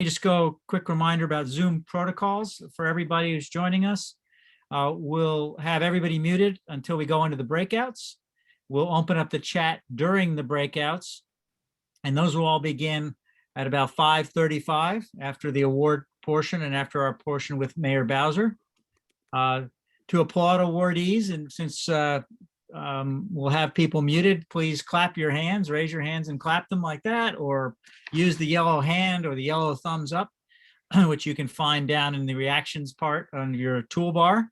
just go a quick reminder about Zoom protocols for everybody who's joining us. We'll have everybody muted until we go into the breakouts. We'll open up the chat during the breakouts, and those will all begin at about 5:35 after the award portion and after our portion with Mayor Bowser. To applaud awardees, and since we'll have people muted, please clap your hands, raise your hands and clap them like that, or use the yellow hand or the yellow thumbs up, which you can find down in the reactions part on your toolbar.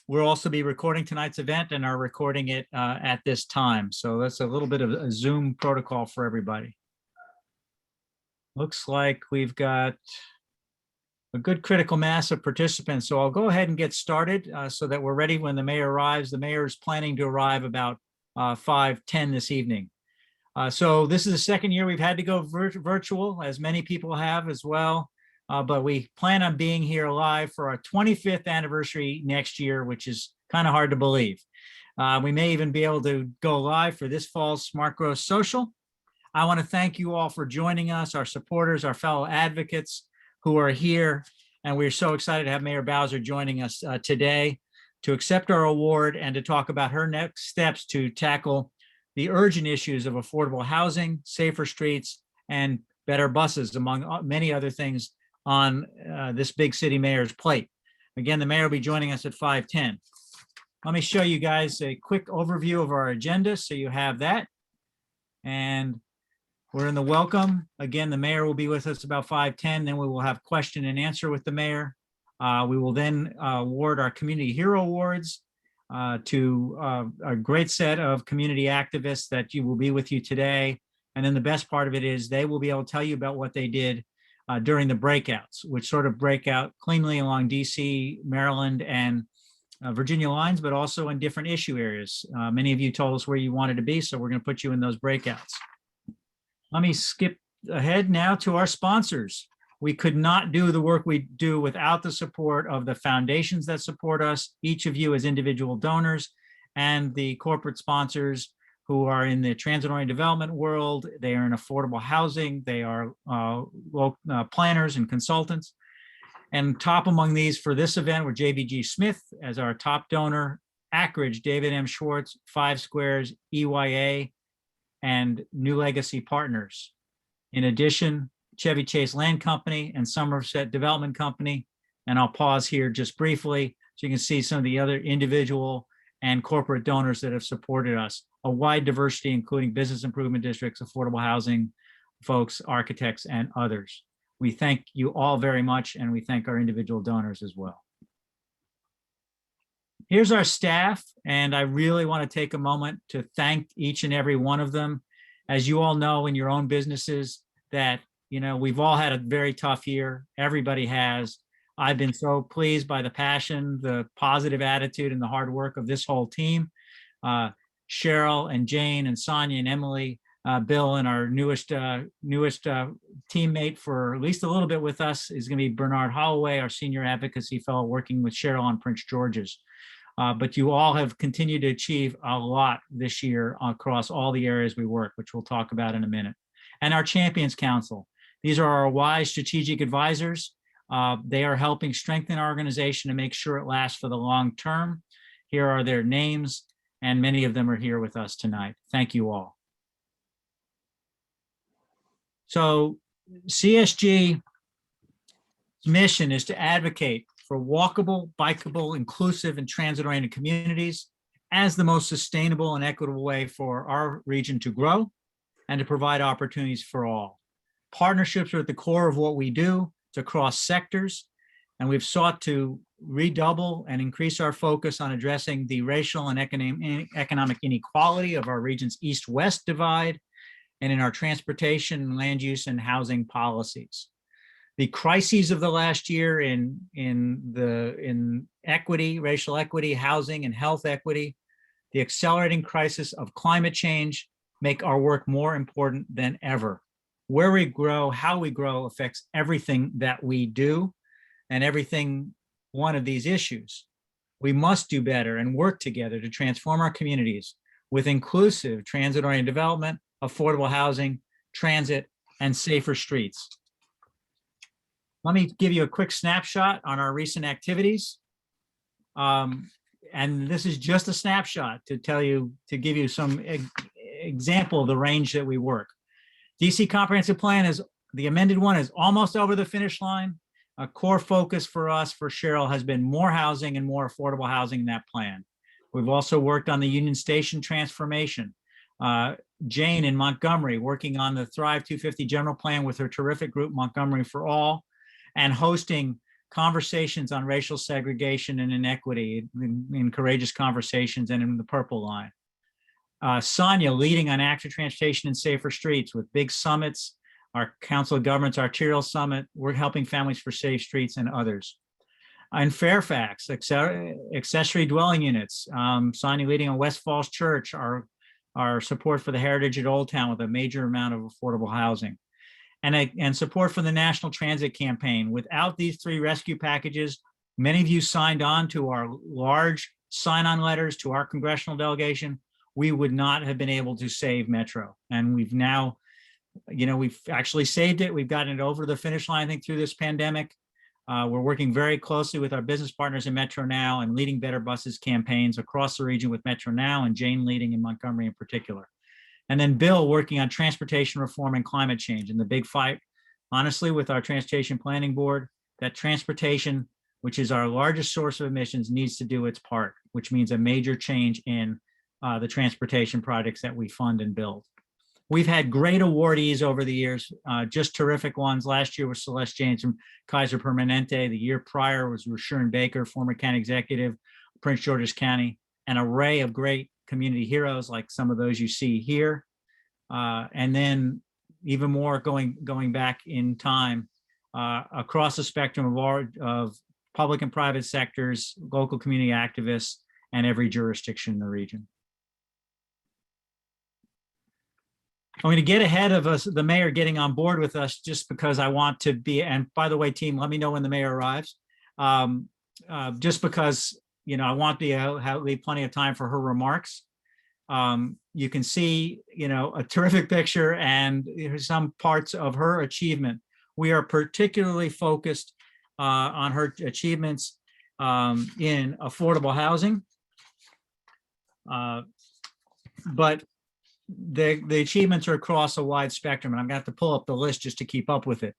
We'll also be recording tonight's event and are recording it at this time. So that's a little bit of a Zoom protocol for everybody. Looks like we've got a good critical mass of participants. So I'll go ahead and get started so that we're ready when the mayor arrives. The mayor is planning to arrive about 5:10 this evening. So this is the second year we've had to go virtual, as many people have as well. But we plan on being here live for our 25th anniversary next year, which is kind of hard to believe. We may even be able to go live for this fall's Smart Growth Social. I want to thank you all for joining us, our supporters, our fellow advocates who are here. And we're so excited to have Mayor Bowser joining us today to accept our award and to talk about her next steps to tackle the urgent issues of affordable housing, safer streets, and better buses, among many other things on this big city mayor's plate. Again, the mayor will be joining us at 5:10. Let me show you guys a quick overview of our agenda so you have that. And we're in the welcome. Again, the mayor will be with us about 5:10. Then we will have question and answer with the mayor. We will then award our Community Hero Awards to a great set of community activists that will be with you today. And then the best part of it is they will be able to tell you about what they did during the breakouts, which sort of break out cleanly along DC, Maryland, and Virginia lines, but also in different issue areas. Many of you told us where you wanted to be, so we're going to put you in those breakouts. Let me skip ahead now to our sponsors. We could not do the work we do without the support of the foundations that support us, each of you as individual donors, and the corporate sponsors who are in the transit-oriented development world. They are in affordable housing. They are planners and consultants. And top among these for this event were JBG Smith as our top donor, Ackridge, David M. Schwartz, Five Squares, EYA, and New Legacy Partners. In addition, Chevy Chase Land Company and Somerset Development Company. And I'll pause here just briefly so you can see some of the other individual and corporate donors that have supported us. A wide diversity, including business improvement districts, affordable housing folks, architects, and others. We thank you all very much, and we thank our individual donors as well. Here's our staff, and I really want to take a moment to thank each and every one of them. As you all know in your own businesses that, you know, we've all had a very tough year. Everybody has. I've been so pleased by the passion, the positive attitude, and the hard work of this whole team. Cheryl and Jane and Sonia and Emily, Bill, and our newest teammate for at least a little bit with us is going to be Bernard Holloway, our senior advocacy fellow working with Cheryl on Prince George's. But you all have continued to achieve a lot this year across all the areas we work, which we'll talk about in a minute. And our Champions Council. These are our wise strategic advisors. They are helping strengthen our organization to make sure it lasts for the long term. Here are their names, and many of them are here with us tonight. Thank you all. So CSG's mission is to advocate for walkable, bikeable, inclusive, and transit-oriented communities as the most sustainable and equitable way for our region to grow and to provide opportunities for all. Partnerships are at the core of what we do. It's across sectors, and we've sought to redouble and increase our focus on addressing the racial and economic inequality of our region's east-west divide, and in our transportation, land use, and housing policies. The crises of the last year in equity, racial equity, housing, and health equity, the accelerating crisis of climate change make our work more important than ever. Where we grow, how we grow affects everything that we do and everything one of these issues. We must do better and work together to transform our communities with inclusive transit-oriented development, affordable housing, transit, and safer streets. Let me give you a quick snapshot on our recent activities. And this is just a snapshot to give you some example of the range that we work. DC Comprehensive Plan is, the amended one is almost over the finish line. A core focus for us, for Cheryl, has been more housing and more affordable housing in that plan. We've also worked on the Union Station transformation. Jane in Montgomery working on the Thrive 250 general plan with her terrific group, Montgomery for All, and hosting conversations on racial segregation and inequity in Courageous Conversations and in the Purple Line. Sonia leading on active transportation and safer streets with big summits, our Council of Governments Arterial Summit, we're helping families for safe streets and others. In Fairfax, accessory dwelling units, Sonia leading on West Falls Church, our support for the heritage at Old Town with a major amount of affordable housing. And support for the National Transit Campaign. Without these 3 rescue packages, many of you signed on to our large sign-on letters to our congressional delegation, we would not have been able to save Metro. And we've now, we've actually saved it. We've gotten it over the finish line, I think, through this pandemic. We're working very closely with our business partners in Metro Now and leading Better Buses campaigns across the region with Metro Now, and Jane leading in Montgomery in particular. And then Bill working on transportation reform and climate change. And the big fight, honestly, with our Transportation Planning Board, that transportation, which is our largest source of emissions, needs to do its part, which means a major change in the transportation projects that we fund and build. We've had great awardees over the years, just terrific ones. Last year was Celeste James from Kaiser Permanente. The year prior was Rashurin Baker, former county executive, Prince George's County, an array of great community heroes like some of those you see here. And then even more going back in time across the spectrum of public and private sectors, local community activists, and every jurisdiction in the region. I'm going to get ahead of us, the mayor getting on board with us, just because I want to be, and by the way, team, let me know when the mayor arrives. Just because, I want to leave plenty of time for her remarks. You can see, a terrific picture and some parts of her achievement. We are particularly focused on her achievements in affordable housing. But the achievements are across a wide spectrum, and I'm going to have to pull up the list just to keep up with it.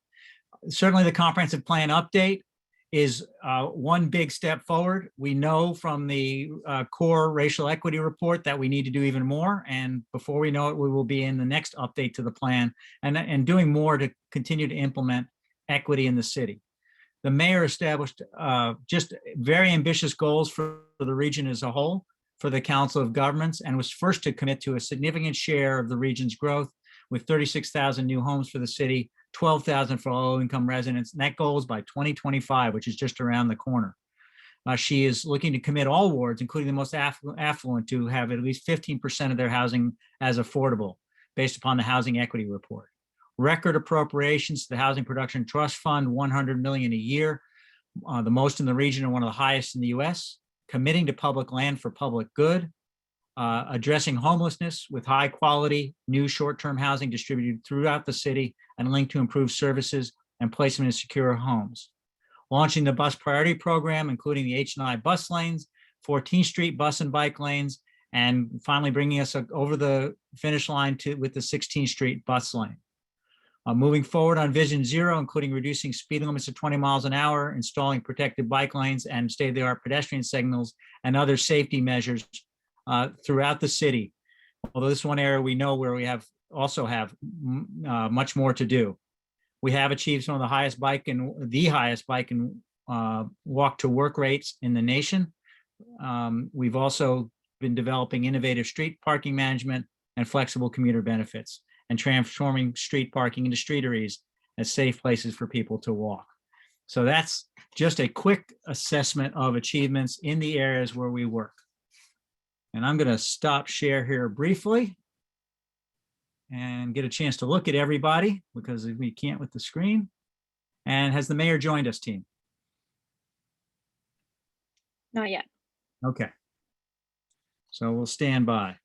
Certainly the comprehensive plan update is one big step forward. We know from the core racial equity report that we need to do even more. And before we know it, we will be in the next update to the plan and doing more to continue to implement equity in the city. The mayor established just very ambitious goals for the region as a whole, for the Council of Governments, and was first to commit to a significant share of the region's growth with 36,000 new homes for the city, 12,000 for low-income residents, and that goal is by 2025, which is just around the corner. She is looking to commit all wards, including the most affluent, to have at least 15% of their housing as affordable, based upon the Housing Equity Report. Record appropriations to the Housing Production Trust Fund, $100 million a year, the most in the region and one of the highest in the US. Committing to public land for public good, addressing homelessness with high quality new short-term housing distributed throughout the city and linked to improved services and placement in secure homes. Launching the bus priority program, including the H&I bus lanes, 14th Street bus and bike lanes, and finally bringing us over the finish line with the 16th Street bus lane. Moving forward on Vision Zero, including reducing speed limits to 20 miles an hour, installing protected bike lanes and state-of-the-art pedestrian signals and other safety measures throughout the city. Although this is one area we know where we also have much more to do. We have achieved some of the highest bike and walk to work rates in the nation. We've also been developing innovative street parking management and flexible commuter benefits, and transforming street parking into streeteries as safe places for people to walk. So that's just a quick assessment of achievements in the areas where we work. And I'm going to stop share here briefly and get a chance to look at everybody because we can't with the screen. And has the mayor joined us, team? Not yet. Okay. So we'll stand by.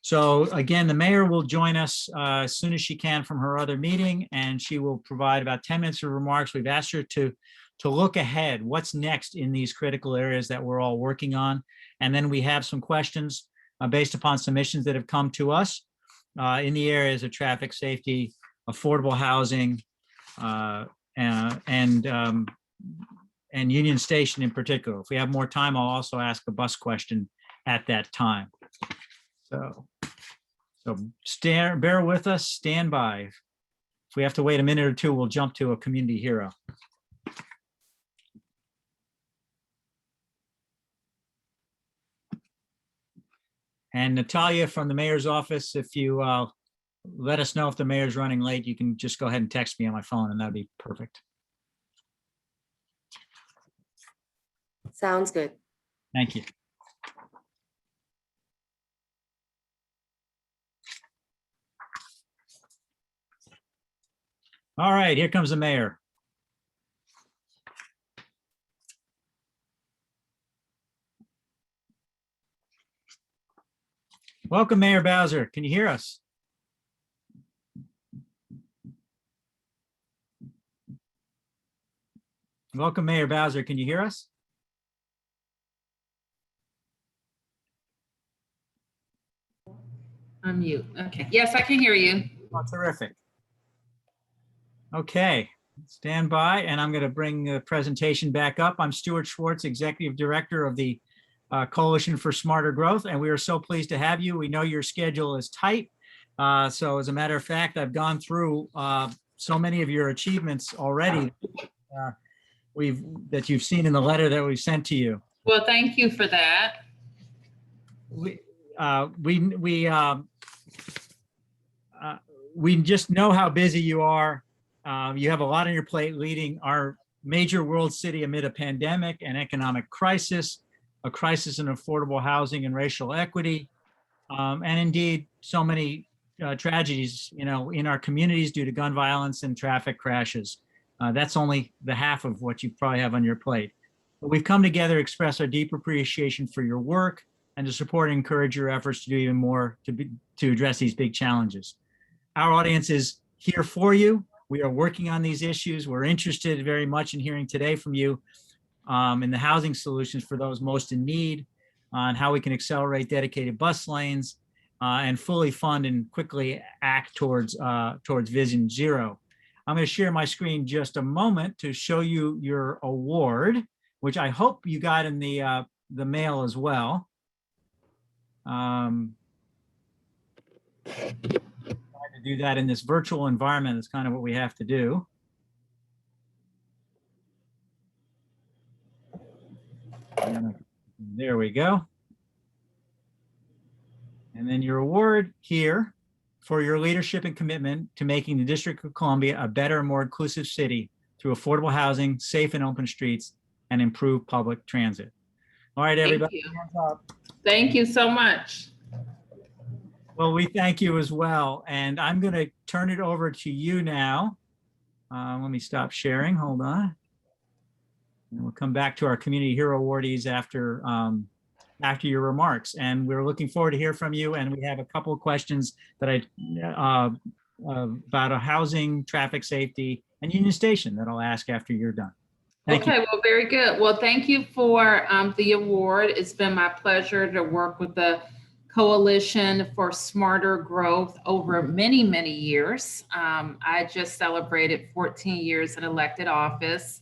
So again, the mayor will join us as soon as she can from her other meeting, and she will provide about 10 minutes of remarks. We've asked her to look ahead, what's next in these critical areas that we're all working on. And then we have some questions based upon submissions that have come to us in the areas of traffic safety, affordable housing, and Union Station in particular. If we have more time, I'll also ask a bus question at that time. So bear with us, stand by. If we have to wait a minute or two, we'll jump to a community hero. And Natalia from the mayor's office, if you let us know if the mayor's running late, you can just go ahead and text me on my phone, and that'd be perfect. Sounds good. Thank you. All right, here comes the mayor. Welcome, Mayor Bowser. Can you hear us? Welcome, Mayor Bowser. Can you hear us? Unmute. Okay. Yes, I can hear you. Oh, terrific. Okay, stand by, and I'm going to bring the presentation back up. I'm Stuart Schwartz, Executive Director of the Coalition for Smarter Growth, and we are so pleased to have you. We know your schedule is tight. So as a matter of fact, I've gone through so many of your achievements already that you've seen in the letter that we sent to you. Well, thank you for that. We just know how busy you are. You have a lot on your plate leading our major world city amid a pandemic and economic crisis, a crisis in affordable housing and racial equity, and indeed so many tragedies, in our communities due to gun violence and traffic crashes. That's only the half of what you probably have on your plate. But we've come together to express our deep appreciation for your work and to support and encourage your efforts to do even more to address these big challenges. Our audience is here for you. We are working on these issues. We're interested very much in hearing today from you in the housing solutions for those most in need, on how we can accelerate dedicated bus lanes and fully fund and quickly act towards Vision Zero. I'm going to share my screen just a moment to show you your award, which I hope you got in the mail as well. To do that in this virtual environment is kind of what we have to do. There we go. And then your award here for your leadership and commitment to making the District of Columbia a better and more inclusive city through affordable housing, safe and open streets, and improved public transit. All right, everybody. Thank you. Thank you so much. Well, we thank you as well. And I'm going to turn it over to you now. Let me stop sharing. Hold on. And we'll come back to our Community Hero awardees after your remarks. And we're looking forward to hear from you. And we have a couple of questions that about housing, traffic safety, and Union Station that I'll ask after you're done. Thank you. Well, very good. Well, thank you for the award. It's been my pleasure to work with the Coalition for Smarter Growth over many, many years. I just celebrated 14 years in elected office,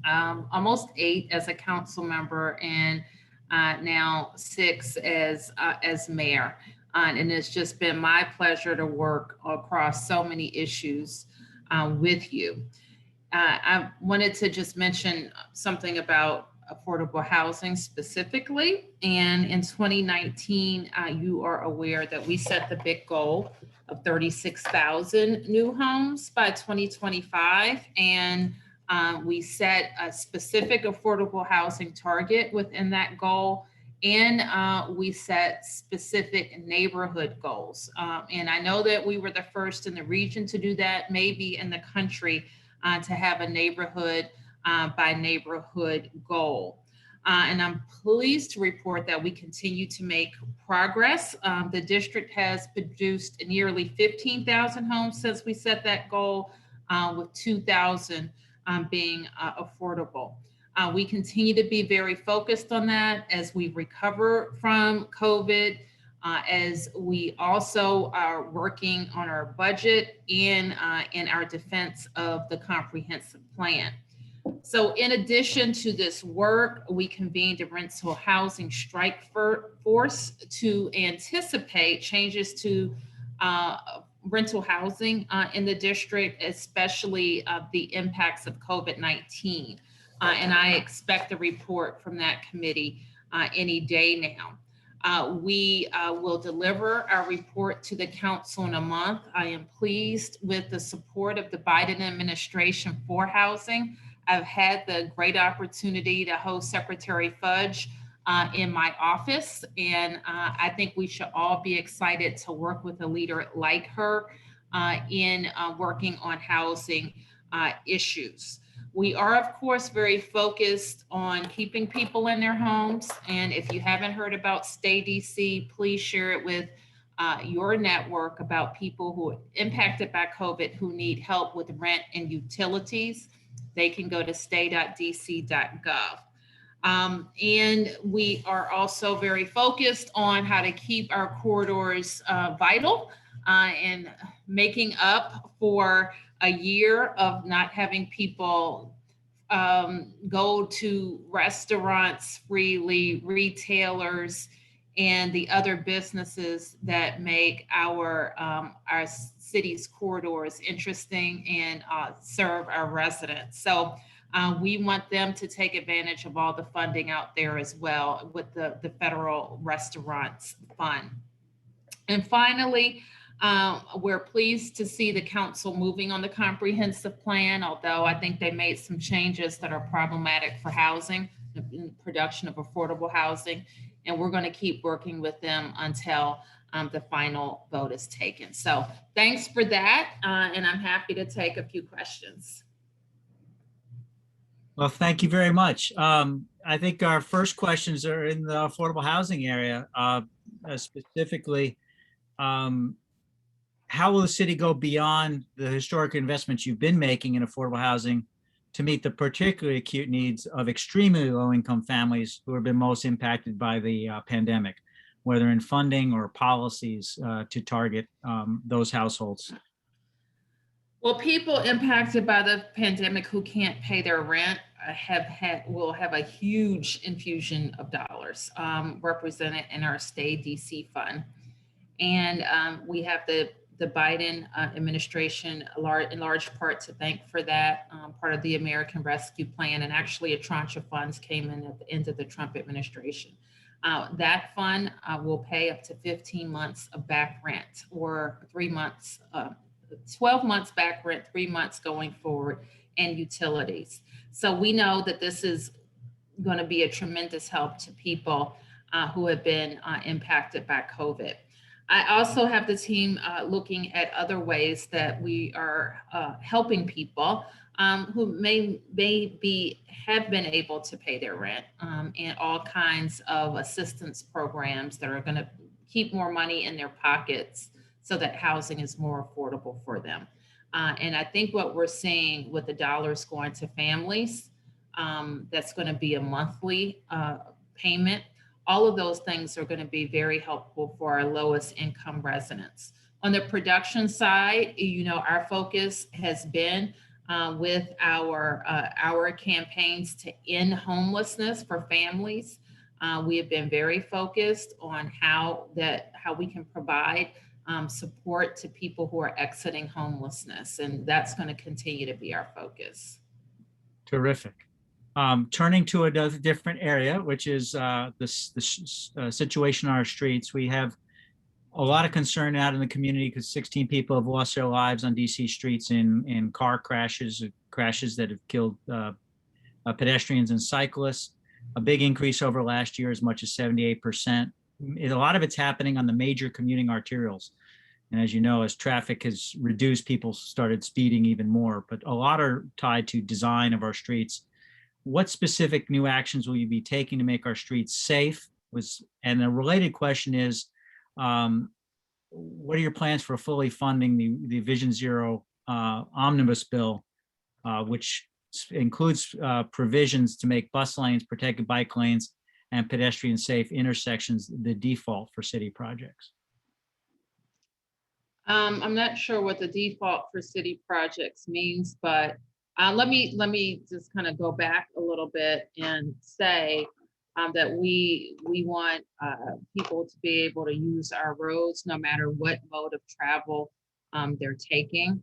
almost eight as a council member, and now 6 as mayor. And it's just been my pleasure to work across so many issues with you. I wanted to just mention something about affordable housing specifically. And in 2019, you are aware that we set the big goal of 36,000 new homes by 2025. And we set a specific affordable housing target within that goal. And we set specific neighborhood goals. And I know that we were the first in the region to do that, maybe in the country, to have a neighborhood by neighborhood goal. And I'm pleased to report that we continue to make progress. The district has produced nearly 15,000 homes since we set that goal, with 2,000 being affordable. We continue to be very focused on that as we recover from COVID, as we also are working on our budget and in our defense of the comprehensive plan. So in addition to this work, we convened a rental housing strike force to anticipate changes to rental housing in the district, especially the impacts of COVID-19. And I expect a report from that committee any day now. We will deliver our report to the council in a month. I am pleased with the support of the Biden administration for housing. I've had the great opportunity to host Secretary Fudge in my office, and I think we should all be excited to work with a leader like her in working on housing issues. We are, of course, very focused on keeping people in their homes, and if you haven't heard about Stay DC, please share it with your network about people who are impacted by COVID who need help with rent and utilities. They can go to stay.dc.gov. And we are also very focused on how to keep our corridors vital and making up for a year of not having people go to restaurants freely, retailers, and the other businesses that make our city's corridors interesting and serve our residents. So we want them to take advantage of all the funding out there as well with the federal restaurants fund. And finally, we're pleased to see the council moving on the comprehensive plan, although I think they made some changes that are problematic for housing, the production of affordable housing. And we're going to keep working with them until the final vote is taken. So thanks for that. And I'm happy to take a few questions. Well, thank you very much. I think our first questions are in the affordable housing area, specifically. How will the city go beyond the historic investments you've been making in affordable housing to meet the particularly acute needs of extremely low-income families who have been most impacted by the pandemic, whether in funding or policies to target those households? Well, people impacted by the pandemic who can't pay their rent will have a huge infusion of dollars represented in our Stay DC fund. And we have the Biden administration in large part to thank for that, part of the American Rescue Plan, and actually a tranche of funds came in at the end of the Trump administration. That fund will pay up to 15 months of back rent, or 3 months, 12 months back rent, 3 months going forward, and utilities. So we know that this is going to be a tremendous help to people who have been impacted by COVID. I also have the team looking at other ways that we are helping people who may have been able to pay their rent, and all kinds of assistance programs that are going to keep more money in their pockets so that housing is more affordable for them. And I think what we're seeing with the dollars going to families, that's going to be a monthly payment. All of those things are going to be very helpful for our lowest income residents. On the production side, our focus has been with our campaigns to end homelessness for families. We have been very focused on how we can provide support to people who are exiting homelessness, and that's going to continue to be our focus. Terrific. Turning to another different area, which is the situation on our streets. We have a lot of concern out in the community because 16 people have lost their lives on DC streets in car crashes that have killed pedestrians and cyclists. A big increase over last year, as much as 78%. A lot of it's happening on the major commuting arterials. And as you know, as traffic has reduced, people started speeding even more, but a lot are tied to design of our streets. what specific new actions will you be taking to make our streets safe? And a related question is, what are your plans for fully funding the Vision Zero omnibus bill, which includes provisions to make bus lanes, protected bike lanes, and pedestrian safe intersections the default for city projects? I'm not sure what the default for city projects means, but let me just kind of go back a little bit and say that we want people to be able to use our roads no matter what mode of travel they're taking.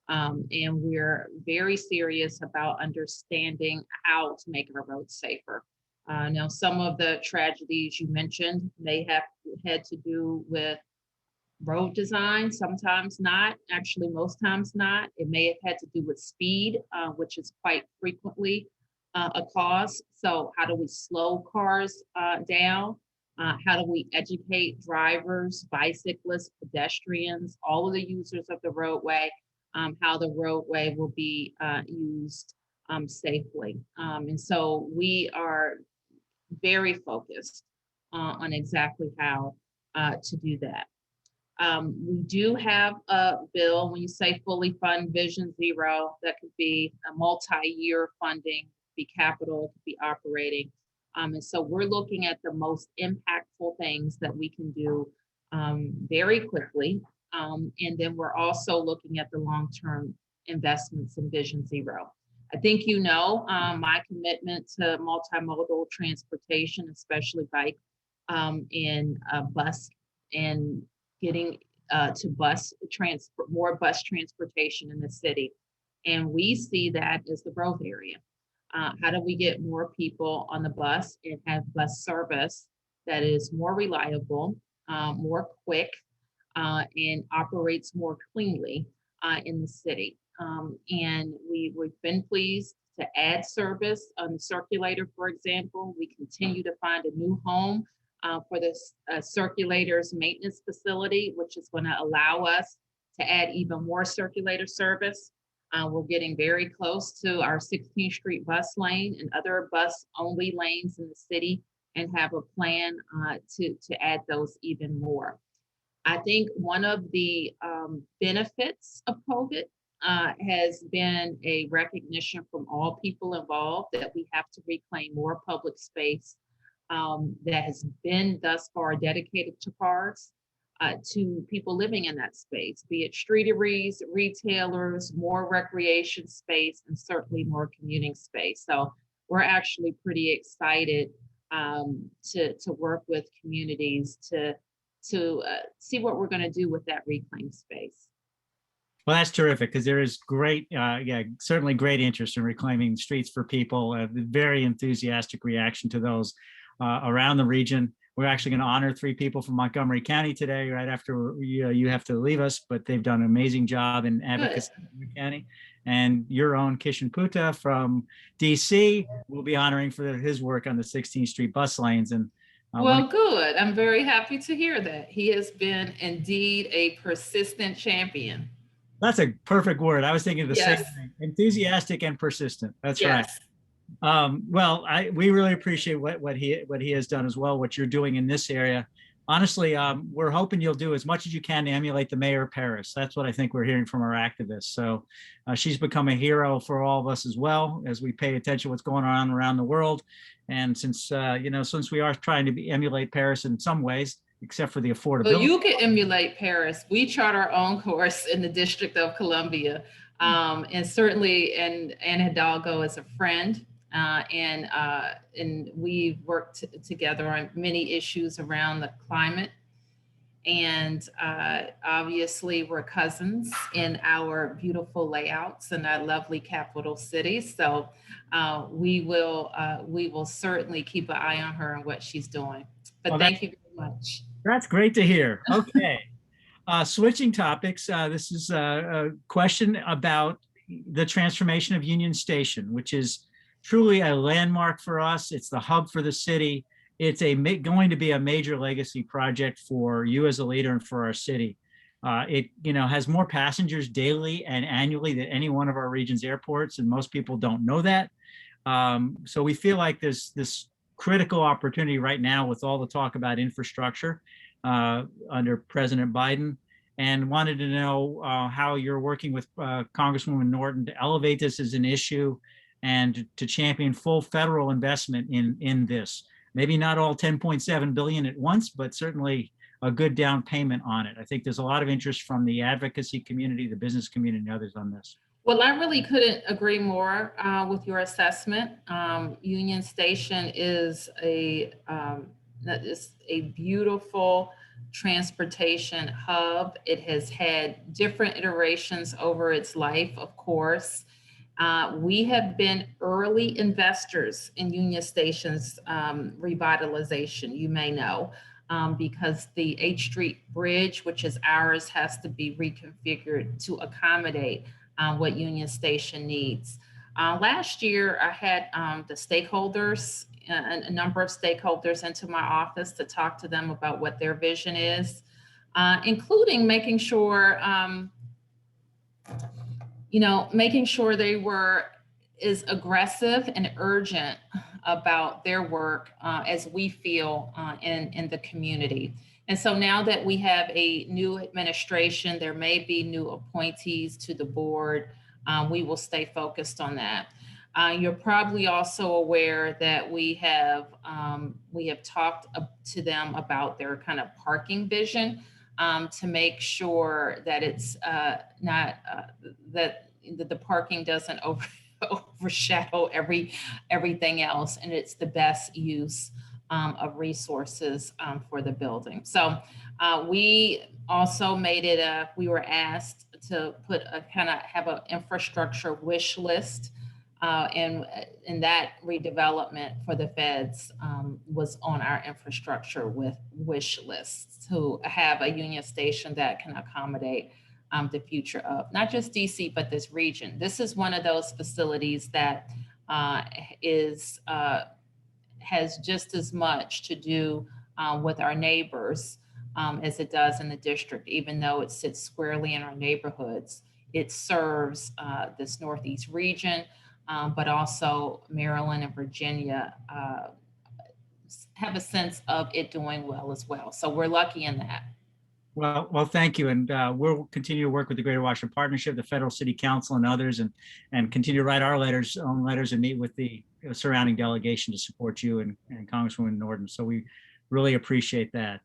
And we're very serious about understanding how to make our roads safer. Now, some of the tragedies you mentioned may have had to do with road design, sometimes not, actually most times not. It may have had to do with speed, which is quite frequently a cause. So how do we slow cars down? How do we educate drivers, bicyclists, pedestrians, all of the users of the roadway, how the roadway will be used safely? And so we are very focused on exactly how to do that. We do have a bill, when you say fully fund Vision Zero, that could be a multi-year funding, be capital, could be operating. And so we're looking at the most impactful things that we can do very quickly. And then we're also looking at the long-term investments in Vision Zero. I think you know my commitment to multimodal transportation, especially bike and bus, and getting to more bus transportation in the city. And we see that as the growth area. How do we get more people on the bus and have bus service that is more reliable, more quick, and operates more cleanly in the city? And we've been pleased to add service on the circulator, for example. We continue to find a new home for the circulators maintenance facility, which is going to allow us to add even more circulator service. We're getting very close to our 16th Street bus lane and other bus only lanes in the city, and have a plan to add those even more. I think one of the benefits of COVID has been a recognition from all people involved that we have to reclaim more public space that has been thus far dedicated to cars, to people living in that space, be it streeteries, retailers, more recreation space, and certainly more commuting space. So we're actually pretty excited to work with communities to see what we're going to do with that reclaimed space. Well, that's terrific, because there is great, certainly great interest in reclaiming streets for people. A very enthusiastic reaction to those around the region. We're actually going to honor 3 people from Montgomery County today, right after you have to leave us, but they've done an amazing job in advocacy in Montgomery County. And your own Kishan Puta from DC will be honoring for his work on the 16th Street bus lanes. And well, good. I'm very happy to hear that. He has been indeed a persistent champion. That's a perfect word. I was thinking of the Yes. same thing. Enthusiastic and persistent. That's Yes. right. Well, we really appreciate what he has done as well, what you're doing in this area. Honestly, we're hoping you'll do as much as you can to emulate the mayor of Paris. That's what I think we're hearing from our activists. So she's become a hero for all of us as well, as we pay attention to what's going on around the world. And since since we are trying to emulate Paris in some ways, except for the affordability. Well, you can emulate Paris. We chart our own course in the District of Columbia. And certainly, and Anne Hidalgo is a friend, and we've worked together on many issues around the climate. And obviously, we're cousins in our beautiful layouts in our lovely capital city. So we will certainly keep an eye on her and what she's doing. But well, thank you very much. That's great to hear. Okay. Switching topics, this is a question about the transformation of Union Station, which is truly a landmark for us. It's the hub for the city. It's going to be a major legacy project for you as a leader and for our city. It has more passengers daily and annually than any one of our region's airports, and most people don't know that. So we feel like there's this critical opportunity right now with all the talk about infrastructure under President Biden, and wanted to know how you're working with Congresswoman Norton to elevate this as an issue and to champion full federal investment in this. Maybe not all 10.7 billion at once, but certainly a good down payment on it. I think there's a lot of interest from the advocacy community, the business community, and others on this. Well, I really couldn't agree more with your assessment. Union Station is that is a beautiful transportation hub. It has had different iterations over its life, of course. We have been early investors in Union Station's revitalization, you may know, because the H Street Bridge, which is ours, has to be reconfigured to accommodate what Union Station needs. Last year, I had the stakeholders, a number of stakeholders into my office to talk to them about what their vision is, including making sure, making sure they were as aggressive and urgent about their work as we feel in the community. And so now that we have a new administration, there may be new appointees to the board. We will stay focused on that. You're probably also aware that we have talked to them about their kind of parking vision to make sure that it's not that the parking doesn't overshadow everything else, and it's the best use of resources for the building. So we also made it we were asked to put have an infrastructure wish list, and that redevelopment for the feds was on our infrastructure with wish lists to have a Union Station that can accommodate the future of not just DC, but this region. This is one of those facilities that has just as much to do with our neighbors as it does in the district, even though it sits squarely in our neighborhoods. It serves this Northeast region, but also Maryland and Virginia have a sense of it doing well as well. So we're lucky in that. Well, thank you. And we'll continue to work with the Greater Washington Partnership, the Federal City Council, and others, and continue to write our letters and meet with the surrounding delegation to support you and Congresswoman Norton. So we really appreciate that.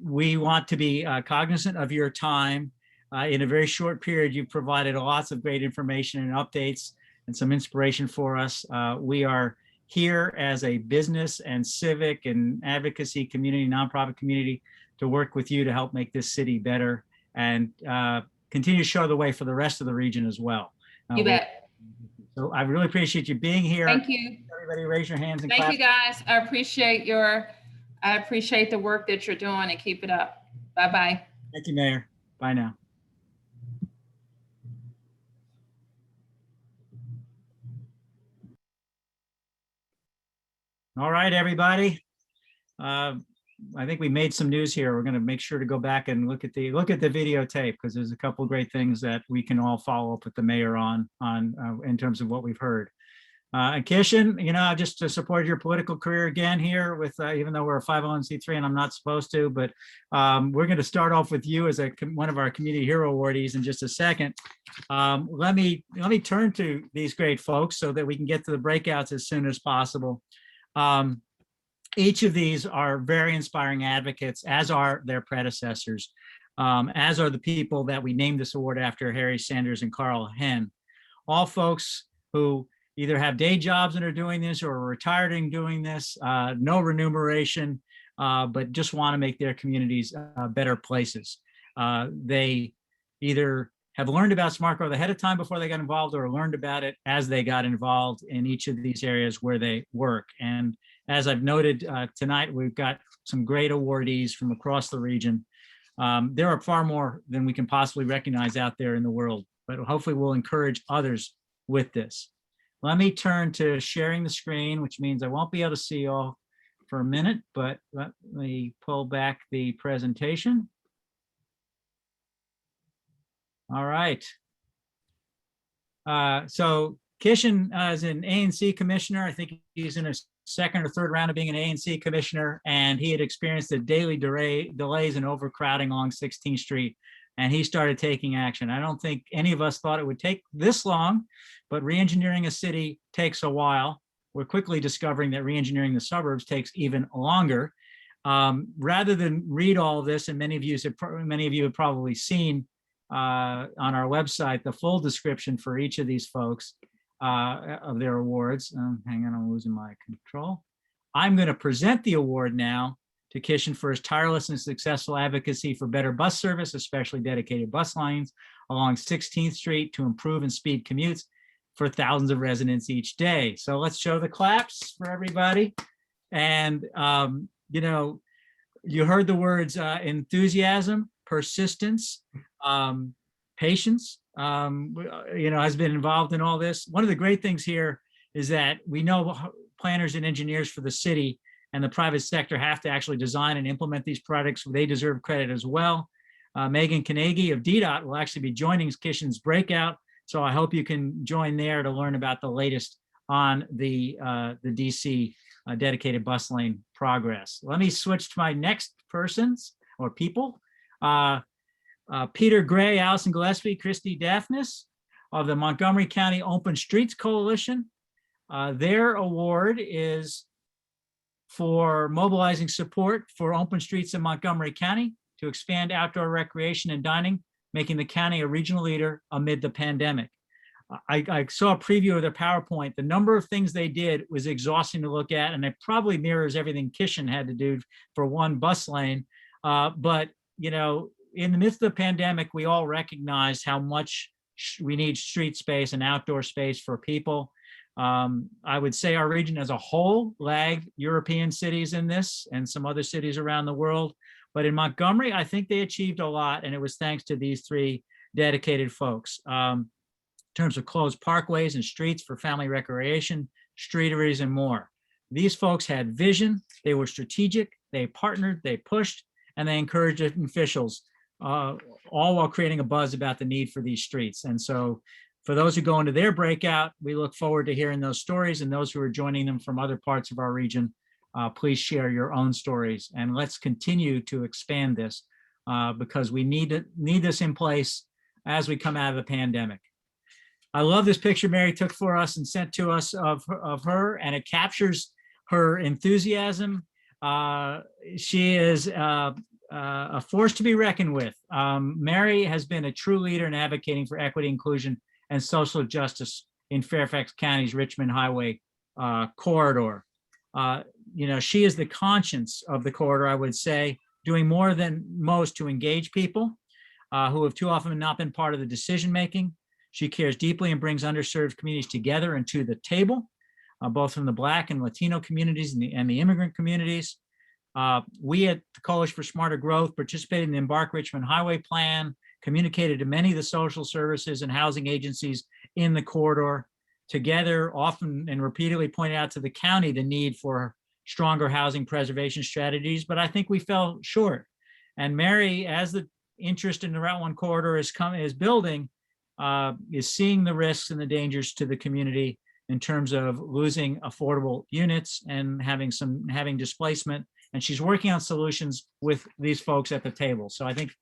We want to be cognizant of your time. In a very short period, you've provided lots of great information and updates and some inspiration for us. We are here as a business and civic and advocacy community, nonprofit community, to work with you to help make this city better and continue to show the way for the rest of the region as well. You bet. So I really appreciate you being here. Thank you. Everybody raise your hands and Thank clap. you guys. I appreciate the work that you're doing, and keep it up. Bye-bye. Thank you, Mayor. Bye now. All right, everybody. I think we made some news here. We're going to make sure to go back and look at the videotape, because there's a couple of great things that we can all follow up with the mayor on in terms of what we've heard. And Kishan, just to support your political career again here with, even though we're a 501c3 and I'm not supposed to, but we're going to start off with you as one of our community hero awardees in just a second. Let me turn to these great folks so that we can get to the breakouts as soon as possible. Each of these are very inspiring advocates, as are their predecessors, as are the people that we named this award after, Harry Sanders and Carl Henn. All folks who either have day jobs and are doing this, or are retired and doing this, no remuneration, but just want to make their communities better places. They either have learned about smart growth ahead of time before they got involved, or learned about it as they got involved in each of these areas where they work. And as I've noted tonight, we've got some great awardees from across the region. There are far more than we can possibly recognize out there in the world, but hopefully we'll encourage others with this. Let me turn to sharing the screen, which means I won't be able to see you all for a minute, but let me pull back the presentation. All right. So Kishen is an ANC commissioner. I think he's in a second or third round of being an ANC commissioner, and he had experienced the daily delays and overcrowding along 16th Street, and he started taking action. I don't think any of us thought it would take this long, but re-engineering a city takes a while. We're quickly discovering that re-engineering the suburbs takes even longer. Rather than read all of this, and many of you have probably seen on our website the full description for each of these folks of their awards. Hang on, I'm losing my control. I'm going to present the award now to Kishen for his tireless and successful advocacy for better bus service, especially dedicated bus lines along 16th Street to improve and speed commutes for thousands of residents each day. So let's show the claps for everybody. And, you know, you heard the words enthusiasm, persistence, patience, you know, has been involved in all this. One of the great things here is that we know planners and engineers for the city and the private sector have to actually design and implement these projects. They deserve credit as well. Megan Kanegi of DDOT will actually be joining Kishen's breakout. So I hope you can join there to learn about the latest on the DC dedicated bus lane progress. Let me switch to my next persons or people. Peter Gray, Allison Gillespie, Christy Daphnis of the Montgomery County Open Streets Coalition. Their award is for mobilizing support for open streets in Montgomery County to expand outdoor recreation and dining, making the county a regional leader amid the pandemic. I saw a preview of their PowerPoint. The number of things they did was exhausting to look at, and it probably mirrors everything Kishen had to do for one bus lane. But, you know, in the midst of the pandemic, we all recognized how much we need street space and outdoor space for people. I would say our region as a whole lagged European cities in this and some other cities around the world. But in Montgomery, I think they achieved a lot, and it was thanks to these three dedicated folks. In terms of closed parkways and streets for family recreation, streeteries, and more. These folks had vision, they were strategic, they partnered, they pushed, and they encouraged officials, all while creating a buzz about the need for these streets. And so for those who go into their breakout, we look forward to hearing those stories, and those who are joining them from other parts of our region, please share your own stories, and let's continue to expand this because we need this in place as we come out of the pandemic. I love this picture Mary took for us and sent to us of her, and it captures her enthusiasm. She is a force to be reckoned with. Mary has been a true leader in advocating for equity, inclusion, and social justice in Fairfax County's Richmond Highway corridor. You know, she is the conscience of the corridor, I would say, doing more than most to engage people who have too often not been part of the decision-making. She cares deeply and brings underserved communities together and to the table, both from the Black and Latino communities and the immigrant communities. We at the Coalition for Smarter Growth participated in the Embark Richmond Highway Plan, communicated to many of the social services and housing agencies in the corridor, together often and repeatedly pointed out to the county the need for stronger housing preservation strategies, but I think we fell short. And Mary, as the interest in the Route 1 corridor is building, is seeing the risks and the dangers to the community in terms of losing affordable units and having displacement. And she's working on solutions with these folks at the table. So I think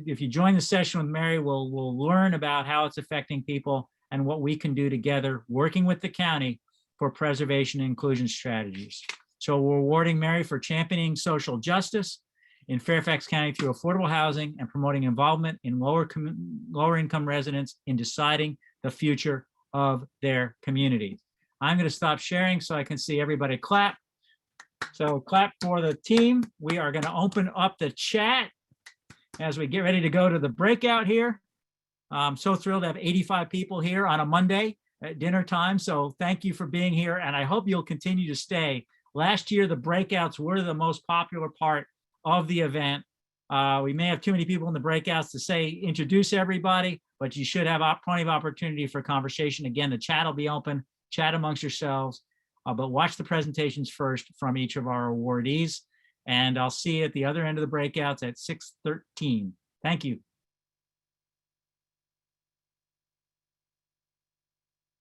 if you join the session with Mary, we'll learn about how it's affecting people and what we can do together, working with the county for preservation and inclusion strategies. So we're awarding Mary for championing social justice in Fairfax County through affordable housing and promoting involvement in lower income residents in deciding the future of their community. I'm going to stop sharing so I can see everybody clap. So clap for the team. We are going to open up the chat as we get ready to go to the breakout here. I'm so thrilled to have 85 people here on a Monday at dinner time. So thank you for being here, and I hope you'll continue to stay. Last year, the breakouts were the most popular part of the event. We may have too many people in the breakouts to introduce everybody, but you should have plenty of opportunity for conversation. Again, the chat will be open, chat amongst yourselves, but watch the presentations first from each of our awardees. And I'll see you at the other end of the breakouts at 6:13. Thank you.